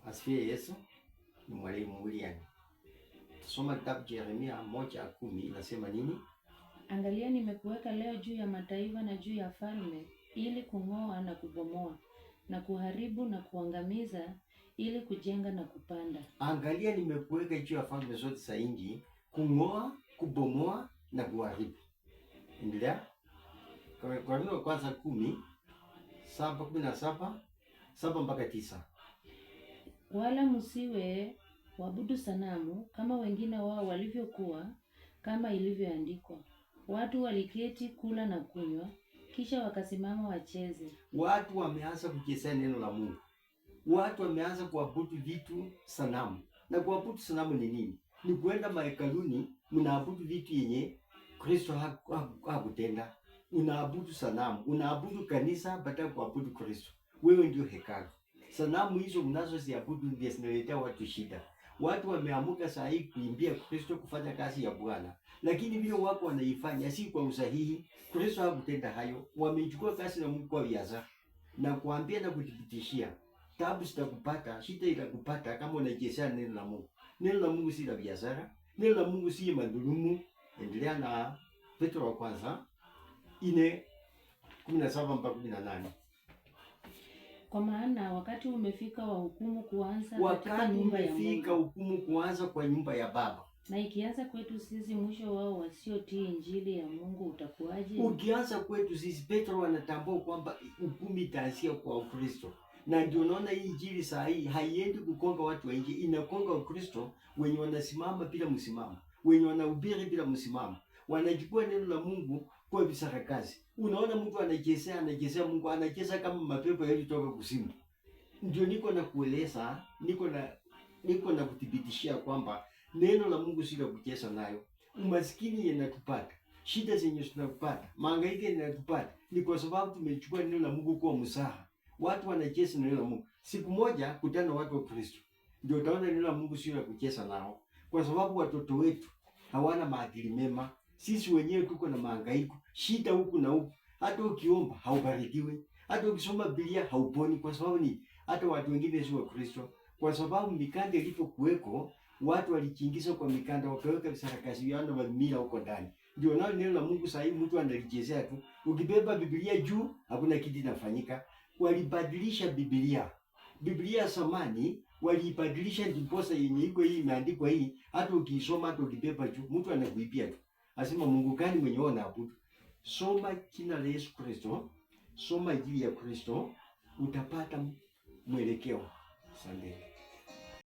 Asifiwe Yesu. Ni mwalimu William. Tusoma kitabu cha Yeremia 1:10 inasema nini? Angalia, nimekuweka leo juu ya mataifa na juu ya falme, ili kung'oa na kubomoa, na kuharibu na kuangamiza, ili kujenga na kupanda. Angalia, nimekuweka juu ya falme zote za nchi, kung'oa, kubomoa na kuharibu. Endelea. Kwa neno kwanza 7 mpaka 9. Wala msiwe waabudu sanamu kama wengine wao walivyokuwa, kama ilivyoandikwa, watu waliketi kula na kunywa, kisha wakasimama wacheze. Watu wameanza kuchezea neno la Mungu. Watu wameanza kuabudu vitu sanamu. Na kuabudu sanamu ni nini? Ni kwenda mahekaluni, mnaabudu vitu yenye Kristo hakutenda. Unaabudu sanamu, unaabudu kanisa badala ya kuabudu Kristo. Wewe ndio hekalu. Sanamu hizo mnazoziabudu ndio zinaletea watu shida. Watu wameamuka saa hii kuimbia Kristo, kufanya kazi ya Bwana, lakini vile wako wanaifanya si kwa usahihi. Kristo hakutenda hayo. Wamechukua kazi na Mungu kwa biashara. Na kuambia na kuthibitishia, tabu zitakupata, shida itakupata kama unachezea neno la Mungu. Neno la Mungu si la biashara. Neno la Mungu si madhulumu. Endelea na Petro wa kwanza 4:17 mpaka 18. Kwa maana wakati umefika wa hukumu kuanza katika nyumba ya Mungu. Umefika hukumu kuanza kwa nyumba ya Baba. Na ikianza kwetu sisi, mwisho wao wasiotii injili ya Mungu utakuwaje? Ukianza kwetu sisi, Petro anatambua kwamba hukumu itaanzia kwa Ukristo. Na ndio unaona hii injili saa hii haiendi kukonga watu wa nje, inakonga Ukristo wenye wanasimama bila msimamo, wenye wanahubiri bila msimamo, wanachukua neno la Mungu kwa visarakazi. Unaona mtu anachezea Mungu, anacheza kama mapepo yalitoka kuzimu. Ndio niko na kueleza, niko na kuthibitishia kwamba neno la Mungu si la kucheza nayo. Umaskini yanatupata, shida zenye tunapata, mahangaiko yanatupata, ni kwa sababu tumechukua neno la Mungu kwa mzaha. Watu wanacheza neno la Mungu. Siku moja kutana watu wa Kristo, ndio utaona neno la Mungu sio la kucheza nao, kwa sababu watoto wetu hawana maadili mema. Sisi wenyewe tuko na mahangaiko, shida huku na huku. Hata ukiomba haubarikiwi, hata ukisoma Biblia hauponi, kwa sababu ni hata watu wengine si wa Kristo. Kwa sababu mikanda ilipokuweko, watu walichiingiza kwa mikanda, wakaweka visarakasi yao na mila huko ndani. Ndio nao neno la Mungu sasa hivi mtu analichezea tu. Ukibeba Biblia juu, hakuna kitu kinafanyika. Walibadilisha Biblia zamani, walibadilisha ndiposa yenye iko hii imeandikwa hii, hata ukisoma, hata ukibeba juu, mtu anakuibia tu. Asema Mungu gani mwenye unaabudu? Soma jina la Yesu Kristo, soma injili ya Kristo, utapata mwelekeo. Asante.